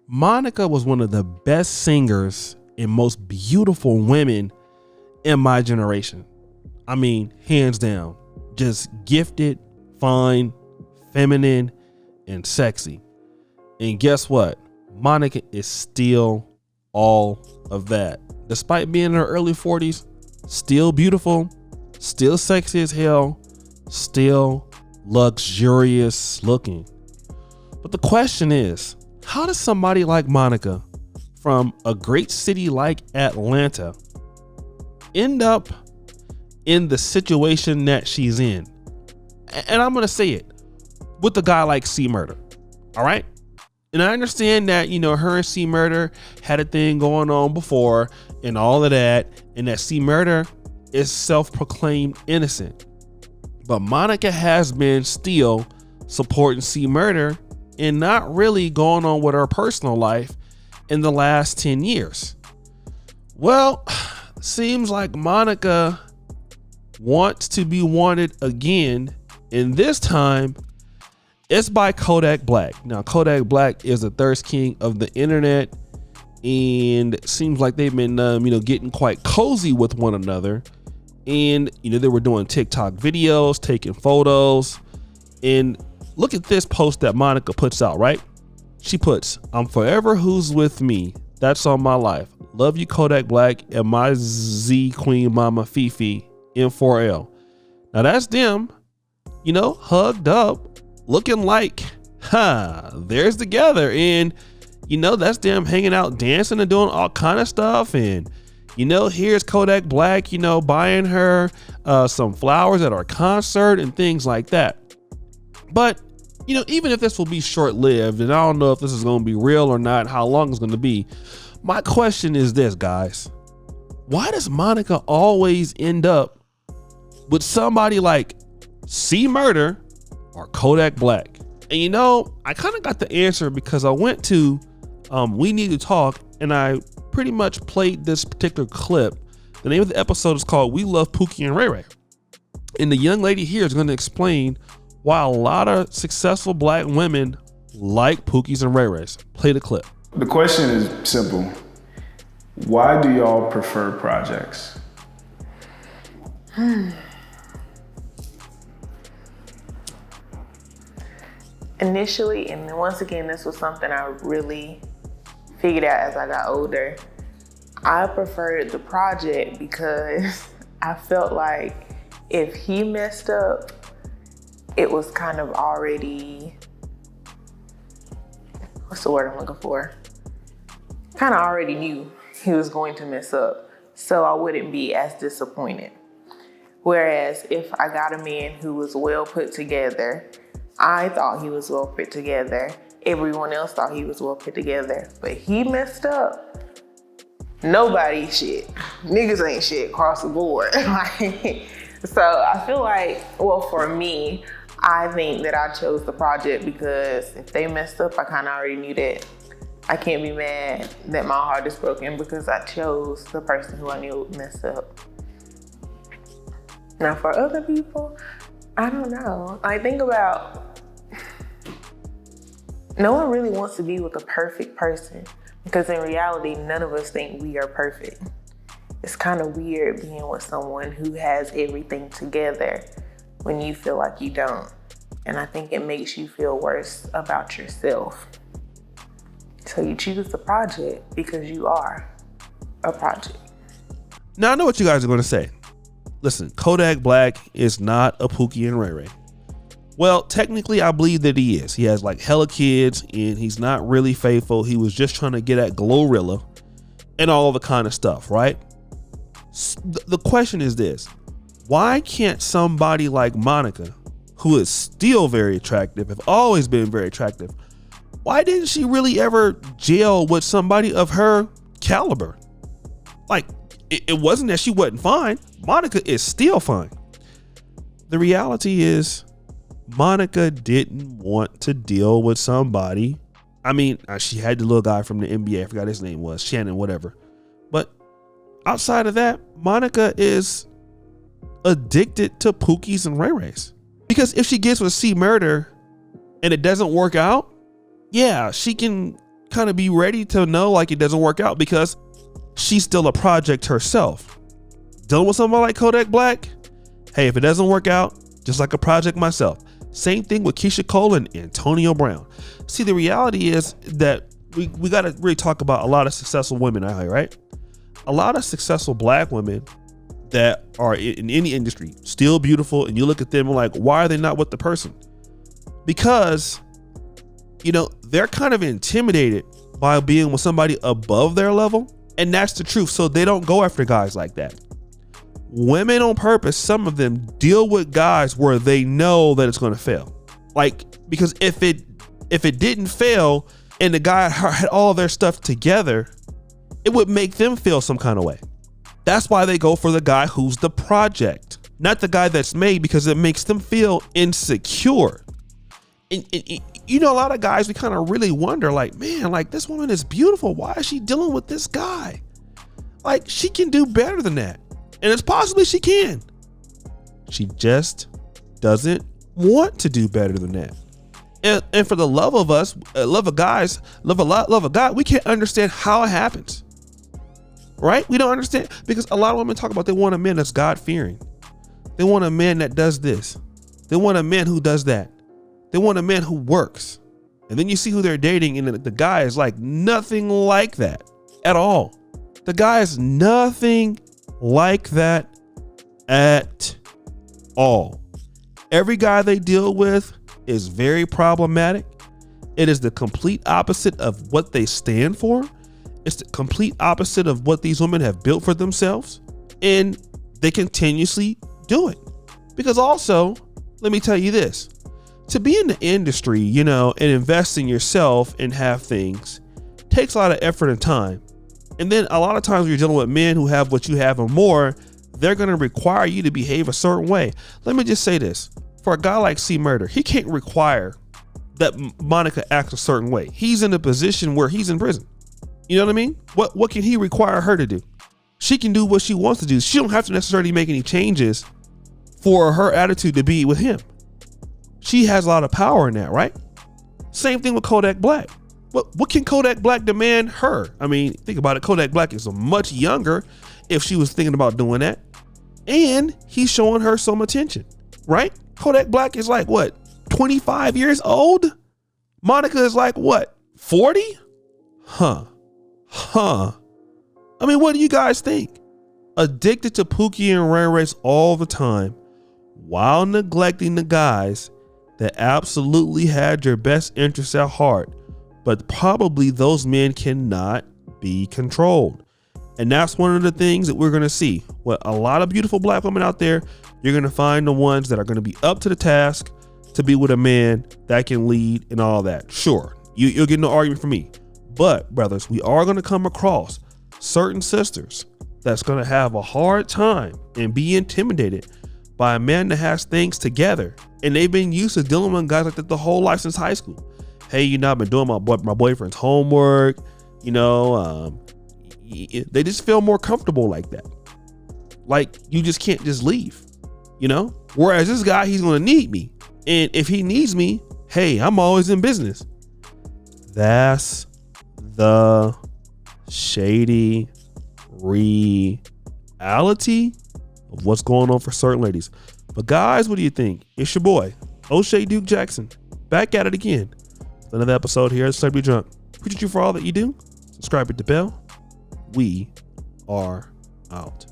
Monica was one of the best singers and most beautiful women in my generation. I mean, hands down, just gifted, fine, feminine, and sexy. And guess what? Monica is still all of that. Despite being in her early 40s, still beautiful, still sexy as hell, still luxurious looking. But the question is, how does somebody like Monica from a great city like Atlanta end up in the situation that she's in? And I'm going to say it, with a guy like C Murda. All right. And I understand that, you know, her and C Murda had a thing going on before and all of that. And that C Murda is self-proclaimed innocent. But Monica has been still supporting C Murda and not really going on with her personal life in the last 10 years. Well, seems like Monica wants to be wanted again. And this time it's by Kodak Black. Now, Kodak Black is the thirst king of the internet, and it seems like they've been, getting quite cozy with one another. And, they were doing TikTok videos, taking photos. And look at this post that Monica puts out, right? She puts, "I'm forever who's with me. That's all my life. Love you, Kodak Black, and my Z Queen Mama Fifi M4L." Now that's them, hugged up, looking like, there's together. And, that's them hanging out, dancing and doing all kind of stuff. And, here's Kodak Black, buying her some flowers at our concert and things like that. But, even if this will be short-lived, and I don't know if this is going to be real or not, how long it's going to be, my question is this, guys. Why does Monica always end up with somebody like C Murda or Kodak Black? And I kind of got the answer because I went to We Need to Talk, and I pretty much played this particular clip. The name of the episode is called We Love Pookie and Ray Ray. And the young lady here is going to explain why a lot of successful black women like Pookies and Ray Rays. Play the clip. The question is simple. Why do y'all prefer projects? Initially, and once again, this was something I really figured out as I got older, I preferred the project because I felt like if he messed up, it was kind of already, what's the word I'm looking for? Kind of already knew he was going to mess up, so I wouldn't be as disappointed. Whereas if I got a man who was well put together, I thought he was well put together, everyone else thought he was well put together, but he messed up, nobody shit. Niggas ain't shit across the board. So I feel like, well, for me, I think that I chose the project because if they messed up, I kind of already knew that. I can't be mad that my heart is broken because I chose the person who I knew messed up. Now for other people, I don't know. I think about, no one really wants to be with a perfect person because in reality, none of us think we are perfect. It's kind of weird being with someone who has everything together when you feel like you don't. And I think it makes you feel worse about yourself. So you choose the project because you are a project. Now I know what you guys are going to say. Listen, Kodak Black is not a Pookie and Ray Ray. Well, technically I believe that he is. He has like hella kids and he's not really faithful. He was just trying to get at Glorilla and all the kind of stuff, right? The question is this. Why can't somebody like Monica, who is still very attractive, have always been very attractive, why didn't she really ever gel with somebody of her caliber? Like, it wasn't that she wasn't fine. Monica is still fine. The reality is, Monica didn't want to deal with somebody. I mean, she had the little guy from the NBA. I forgot his name was Shannon, whatever. But outside of that, Monica is addicted to Pookies and Ray Rays. Because if she gets with C Murda and it doesn't work out, yeah, she can kind of be ready to know like it doesn't work out because she's still a project herself. Dealing with somebody like Kodak Black, hey, if it doesn't work out, just like a project myself. Same thing with Keisha Cole and Antonio Brown. See, the reality is that we got to really talk about a lot of successful women out here, right? A lot of successful black women that are in any industry, still beautiful, and you look at them and like, why are they not with the person? Because, you know, they're kind of intimidated by being with somebody above their level, and that's the truth. So they don't go after guys like that. Women on purpose, some of them deal with guys where they know that it's going to fail. Like, because if it didn't fail and the guy had all their stuff together, it would make them feel some kind of way. That's why they go for the guy who's the project, not the guy that's made, because it makes them feel insecure. And you know, a lot of guys, we kind of really wonder, like, man, like, this woman is beautiful. Why is she dealing with this guy? Like, she can do better than that. And it's possibly she can. She just doesn't want to do better than that. And for the love of us, love of guys, love of God, we can't understand how it happens. Right? We don't understand, because a lot of women talk about they want a man that's God-fearing. They want a man that does this. They want a man who does that. They want a man who works. And then you see who they're dating, and the guy is like nothing like that at all. The guy is nothing like that at all. Every guy they deal with is very problematic. It is the complete opposite of what they stand for. It's the complete opposite of what these women have built for themselves. And they continuously do it. Because also, let me tell you this, to be in the industry, you know, and invest in yourself and have things takes a lot of effort and time. And then a lot of times when you're dealing with men who have what you have and more, they're going to require you to behave a certain way. Let me just say this. For a guy like Murda, he can't require that Monica acts a certain way. He's in a position where he's in prison. You know what I mean? What can he require her to do? She can do what she wants to do. She don't have to necessarily make any changes for her attitude to be with him. She has a lot of power in that, right? Same thing with Kodak Black. What can Kodak Black demand her? I mean, think about it. Kodak Black is much younger if she was thinking about doing that. And he's showing her some attention, right? Kodak Black is like, what, 25 years old? Monica is like, what, 40? Huh. I mean, what do you guys think? Addicted to Pookie and Ray Race all the time while neglecting the guys that absolutely had your best interests at heart. But probably those men cannot be controlled. And that's one of the things that we're going to see. With a lot of beautiful black women out there, you're going to find the ones that are going to be up to the task to be with a man that can lead and all that. Sure, you'll get no argument from me. But brothers, we are going to come across certain sisters that's going to have a hard time and be intimidated by a man that has things together. And they've been used to dealing with guys like that the whole life since high school. Hey, you know, I've been doing my boyfriend's homework. You know, they just feel more comfortable like that. Like, you just can't just leave, you know? Whereas this guy, he's going to need me. And if he needs me, hey, I'm always in business. That's the shady reality of what's going on for certain ladies. But guys, what do you think? It's your boy, O'Shea Duke Jackson, back at it again. Another episode here at Celebrity Drunk. Appreciate you for all that you do. Subscribe, hit the bell. We are out.